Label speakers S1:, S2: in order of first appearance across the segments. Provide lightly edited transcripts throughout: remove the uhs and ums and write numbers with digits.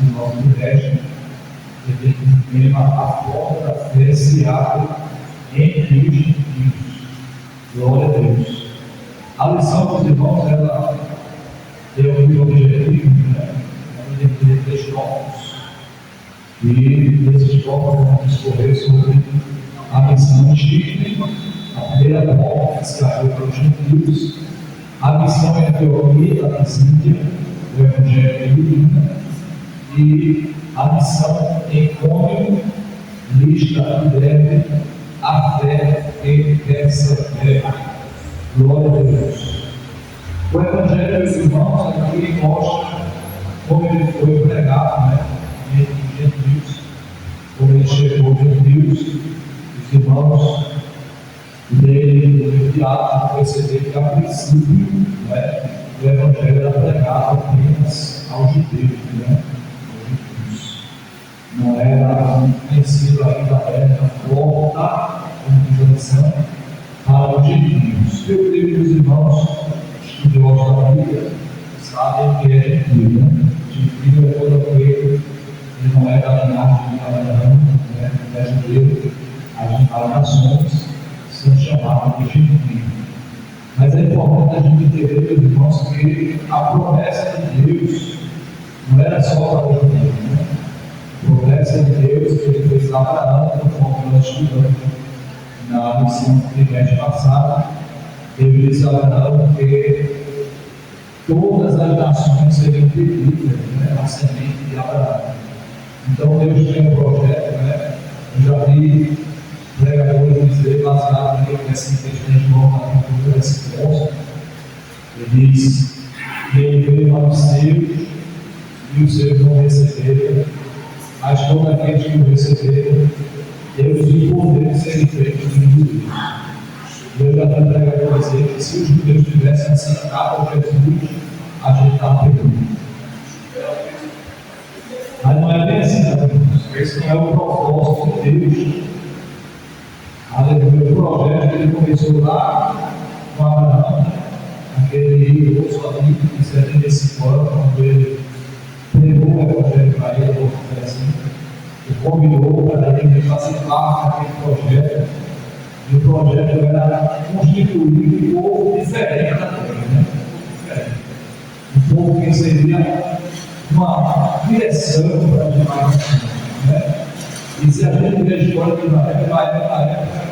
S1: do nosso colégio, ele a porta da fé se abre em Cristo Jesus. Glória a Deus. A lição dos irmãos, ela tem um objetivo, né? Ela tem 3 tópicos. E esses tópicos vão discorrer sobre a missão de a primeira volta que se abriu para os gentios, a missão é a teoria da Visília, o Evangelho bíblico, e a missão em cônigo, lista e breve, a fé que persevera. Glória a Deus. O Evangelho dos irmãos aqui mostra como ele foi pregado, né? Entre os gentios, como ele chegou aos gentios, os irmãos dele, de Atos, perceber que a princípio, né, o Evangelho era pregado apenas aos judeus, né? Não era conhecido ainda a porta, como diz a lição, para os gentios. Eu creio que os irmãos estudiosos da Bíblia sabem que é gentio, né? Gentio é todo aquele que não é da linhagem de Abraão, né? É judeu, as nações são chamadas de gentio. Mas é importante a gente entender, meus irmãos, que a promessa de Deus não era só para os judeus, né? A promessa de Deus que ele fez a Abraão, conforme nós estudamos na missão do trimestre passado, ele disse a Abraão que todas as nações seriam benditas, né, a semente de Abraão. Então Deus tem um projeto, né? Eu já vi pregadores dizer, baseado nesse texto de João, capítulo 1, versículo 11, ele diz que ele veio aos seus e os seus não receberam, mas todos aqueles que o receberam, Deus deu o poder de serem feitos de judeus. Eu já tenho pregado dizer que se os judeus tivessem aceitado Jesus, a gente estava perdido. Mas não é bem assim, né? Esse não é o propósito de Deus. Aleluia. O projeto ele começou lá com Abraão, aquele moço ali de 75 anos, quando ele pregou o Evangelho para ele, vou dizer assim, e convidou para ele fazer parte daquele projeto. E o projeto era constituir um povo diferente da terra, né? Um povo que seria uma direção para as demais nações, né? E se a gente vê a história de Israel, na época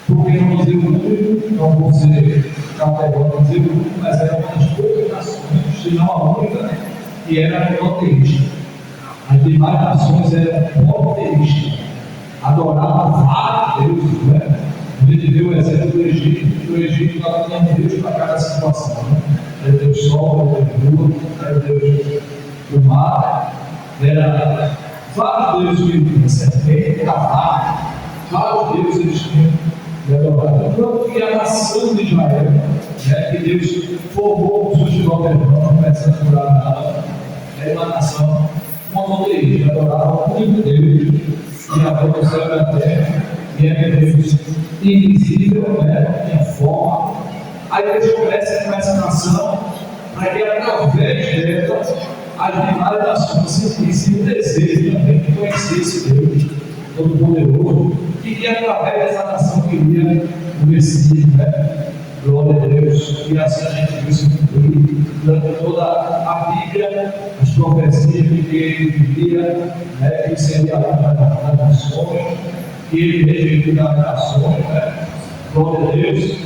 S1: porque não dizer o número, não vou ser categórico dizer o número, mas era uma das poucas nações, se não a única, que era monoteísta. As demais nações eram monoteístas, adoravam vários deuses, né? A gente vê o exemplo do Egito ela tinha Deus para cada situação, né? Era Deus sol, era Deus lua, era Deus do mar, era vários deuses de serpente, cavalo, vários deuses eles tinham de adorar. Então, que a nação de Israel, né, que Deus formou os seus governantes, começando por Abraão, era uma nação monoteísta, adorava o único Deus, que havia no céu e na terra, e era Deus invisível, né, não tinha forma. Aí Deus começa com essa nação, para que através dela as demais nações sentissem o desejo também de conhecer esse Deus Todo-Poderoso, e que através dessa nação queria o Messias, né? Glória a Deus, e assim a gente viu se cumprir durante toda a Bíblia, as profecias de que ele vivia, né, que ele seria das nações, que ele rejeitou das nações, né? Glória a Deus,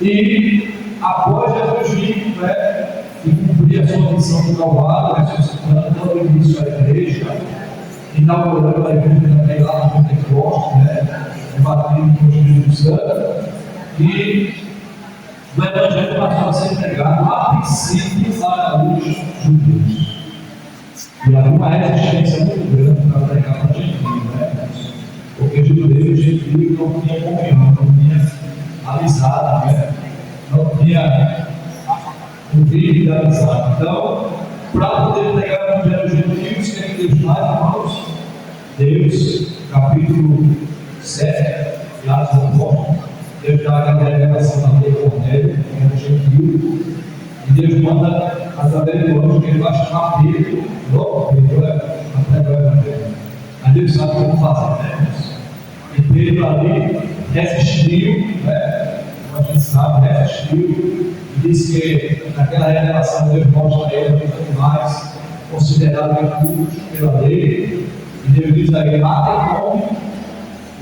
S1: e após Jesus vir, né, e cumprir a sua missão do Calvário, ressuscitando, dando início à igreja, inaugurando a igreja também lá no Pentecostes, né, batismo com o Espírito Santo, e o Evangelho passou a ser pregado a princípio para os judeus. E havia uma resistência muito grande para pregar para os gentios, né? Porque os judeus e gentios não tinham comunhão, não tinham amizade, né? Não tinha um vídeo de amizade. Então, para poder pregar o Evangelho aos gentios, o que Deus faz, irmãos? Deus, capítulo 7, de Atos dos Apóstolos, Deus dá a revelação da lei Cornélio, que é um gentio, e Deus manda, através do anjo, que ele vai chamar Pedro logo Pedro até o Evangelho. A Deus sabe como fazer, né? E Pedro ali resistiu, né? Como a gente sabe, resistiu, e disse que naquela revelação Deus mostra a ele muito mais considerado recurso pela lei, e Deus diz a ele: mata em nome.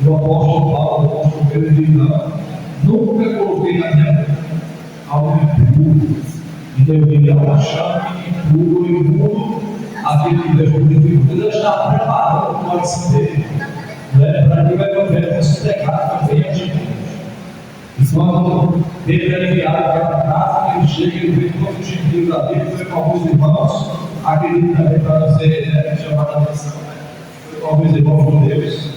S1: E o apóstolo Paulo, o apóstolo Pedro diz: não, nunca coloquei na minha boca algo impuro. E Deus diz: não chame impuro e imundo aquele que Deus purificou. Deus está preparando o coração dele, né, para que o Evangelho fosse pregado também a gente. E quando Pedro é enviado àquela casa, ele chega e vê todos os gentios ali, foi com alguns irmãos, acredito também para você chamar a atenção, foi com alguns irmãos judeus.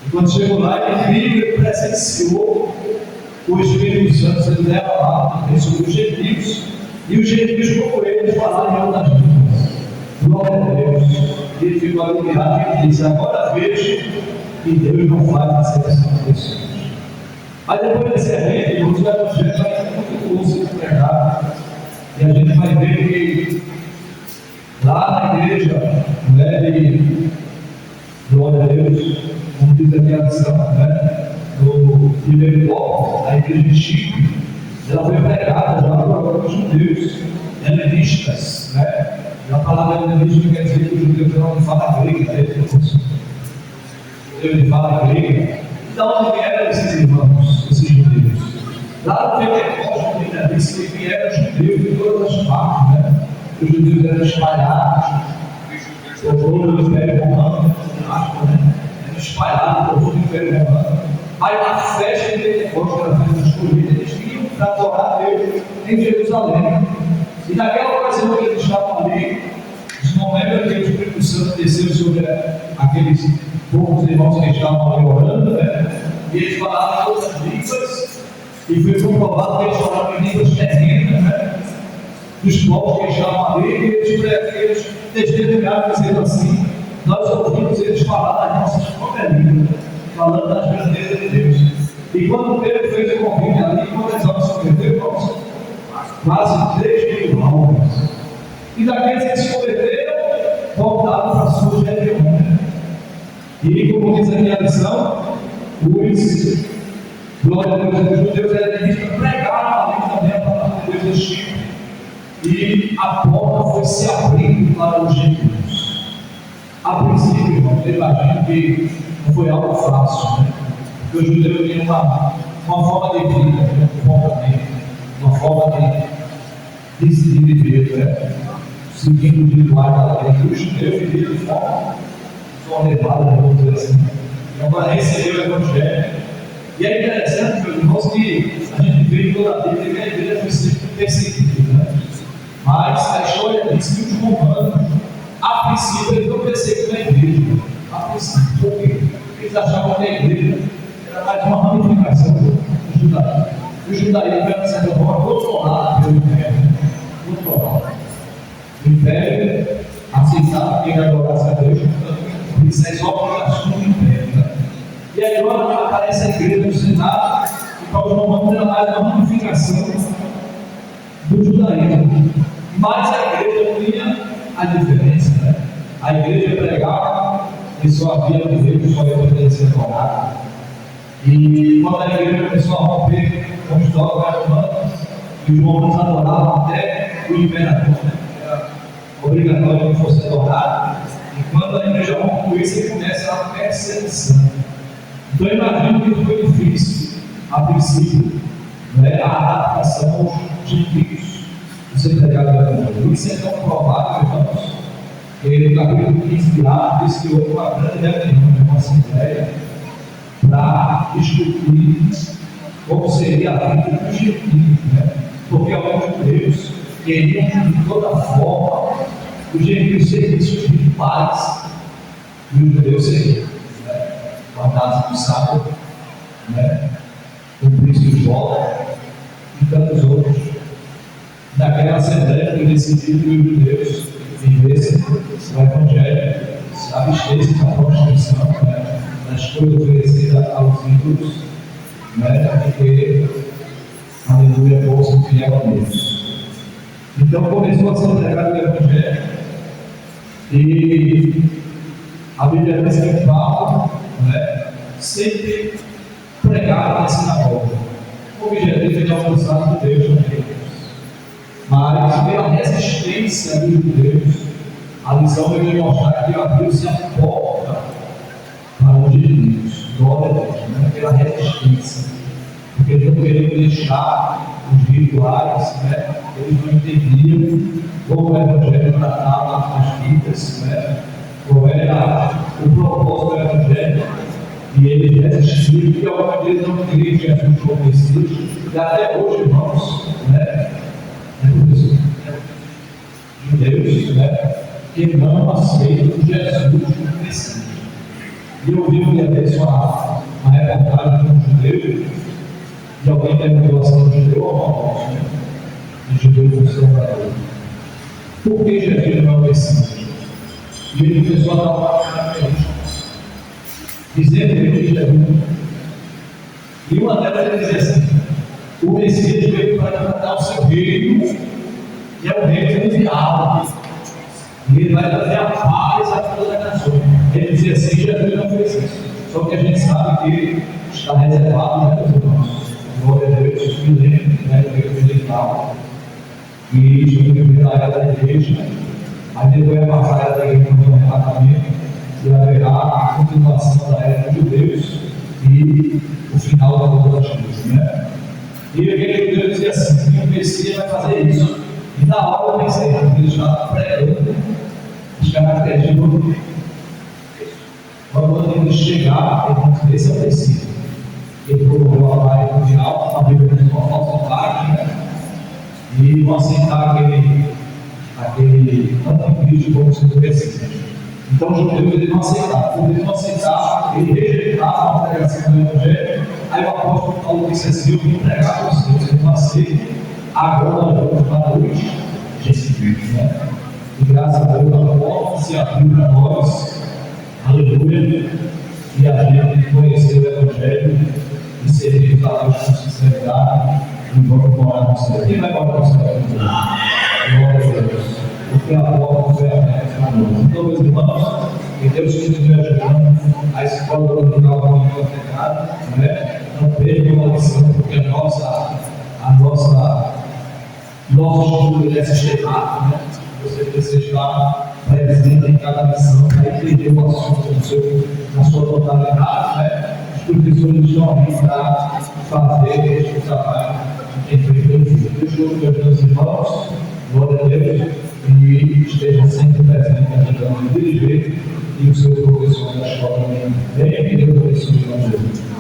S1: E quando chegou lá, ele presenciou o Espírito Santo sendo derramado sobre os gentios, e os gentios, como eles, falaram das línguas. Glória a Deus. Ele ficou aliviado e disse: agora vejo que Deus não faz acepção de pessoas. Mas depois desse evento, o Evangelho vai ser muito curso de pregar, e a gente vai ver que lá na igreja, né, de glória a Deus, como diz aqui a lição, né, no primeiro bloco, a igreja de Chico, ela foi pregada já por os judeus, helenistas, né? E a palavra helenista quer dizer que os judeus não falam grega, ele fala grega. Então, onde vieram esses irmãos, esses judeus? Lá no Pentecostes, disse que vieram judeus de todas as partes, né? Os judeus eram espalhados por todo o Império Romano, né? Eram espalhados por todo o Império Romano. Aí, na festa de Pentecostes, era festa escolhida, eles vinham para adorar Deus em Jerusalém. E naquela ocasião que eles estavam ali, os momentos que o Espírito Santo desceu sobre aqueles poucos irmãos que estavam ali orando, né? E eles falavam outras línguas, e foi comprovado que eles falavam em línguas terrenas, né? Dos povos que estavam ali, e eles testemunharam dizendo assim: nós ouvimos eles falar das nossas próprias línguas, falando das grandezas de Deus. E quando Pedro fez o convite ali, quando eles vão se converter, quase 3.000 almas. E daqueles que se converteram, voltaram para suas regiões. E como diz aqui a lição, os glória a Deus, os judeus helenistas pregaram ali também a palavra de Deus no Chico. E a porta foi se abrindo para os gentios. A princípio, irmão, eu imagino que não foi algo fácil, né? Porque os judeus tinham uma forma de vida, um comportamento, uma forma de viver, né? Seguindo os rituais da lei. Os judeus viviam de forma elevada, vamos dizer assim. Agora recebeu o Evangelho. E é interessante, meus irmãos, que a gente vê em toda a Bíblia que a igreja foi sempre perseguida, né? Mas a história diz que os romanos, a princípio, eles não perseguiram a igreja. A princípio, porque eles achavam que a igreja era mais uma ramificação do judaísmo. O judaísmo era, de certa forma, controlado pelo Império. Controlado. O Império aceitava quem adorasse a Deus, isso é só obrigação do Império. Né? E aí agora aparece a igreja no Senado, e para os romanos era mais uma ramificação do judaísmo. Mas a igreja tinha a diferença, né? A igreja pregava que só havia um Deus, só ia obedecer a Torá. E quando a igreja começou a romper com os dogmas romanos, e os romanos adoravam até o imperador, né? Era obrigatório que fosse adorado. E quando a igreja rompe com isso, começa a perseguição. Então eu imagino que foi difícil, a princípio, né? A adaptação aos gentios. Você pregado o Evangelho. Isso é tão provável, irmãos, que no capítulo 15 de Atos diz que houve uma grande reunião, uma assembleia, para discutir como seria a vida dos gentios, né? Porque alguns judeus queriam de toda forma os gentios serviços rituais e os judeus seriam, né? Guardados no sábado, né? Cumprissem os votos e tantos outros. Naquela assembleia foi decidido que os judeus vivessem o Evangelho, se abstessem da prostituição, né? Das coisas oferecidas aos ídolos, né? Porque, aleluia, possam fiel a Deus. Então começou a ser pregado o Evangelho, E a Bíblia diz que Paulo, né, sempre pregava na sinagoga. O objetivo é de alcançar os judeus também. Mas, pela resistência dos judeus, a lição veio mostrar que abriu-se a porta para os gentios. Glória a Deus, né? Pela resistência. Porque eles não queriam deixar os rituais, né? Eles não entendiam como o Evangelho tratava as vidas, né? Qual era o propósito do Evangelho. E eles resistiram, e algumas vezes não queriam que Jesus como Messias. E até hoje, irmãos, né? Judeus, né? Que não aceitam Jesus como Messias. E eu vi uma vez uma reportagem de um judeu, e alguém perguntou assim: o judeu ou não? E judeu função para ele. Por que Jesus não é o Messias? E ele começou a dar uma característica, dizendo que Jesus. E uma delas ele dizia assim: o Messias veio para tratar o seu reino, e é o reino mundial. E ele vai trazer a paz a todas as nações. Ele dizia assim: Jesus não fez isso. Só que a gente sabe que está reservado, né, meus irmãos? Glória a Deus, me lembro, né, do reino militar. E isso foi na era da igreja. Aí depois vai passar a era da igreja no arrebatamento, e haverá a continuação da era dos judeus e o final da obra das coisas, né? E aquele judeu dizia assim: o Messias vai fazer isso. E na hora eu pensei: ele já está pregando as características do mundo. Quando ele chegar, ele vai dizer: esse é o Messias. Ele colocou a paz mundial, a Bíblia diz uma falsa paz, né? E vão aceitar aquele anticristo como sendo o Messias. Então os judeus eles não aceitavam. Quando eles não aceitavam, eles rejeitavam a pregação do Evangelho. Aí o apóstolo Paulo disse assim: eu vim pregar para vocês, vocês não aceitam, agora vamos para a luz de Cristo, né? E graças a Deus a porta se abriu para nós, aleluia, e a gente conheceu o Evangelho e servimos a Deus com sinceridade e vamos morar no céu. Quem vai morar no céu? Glória a Deus, porque a porta foi aberta para nós. Então, meus irmãos, que Deus esteja ajudando a escola dominical para o pecado, né? Não percam a lição, porque nosso estudo é sistemático, né? Você precisa estar presente em cada lição para entender o assunto na sua totalidade, né? Os professores estão ali para fazer este trabalho em feito. Deus, meus irmãos, glória a Deus, e esteja sempre presente ajudando a dirigir e o seu professor da escola também. Venha que Deus abençoe o Evangelho.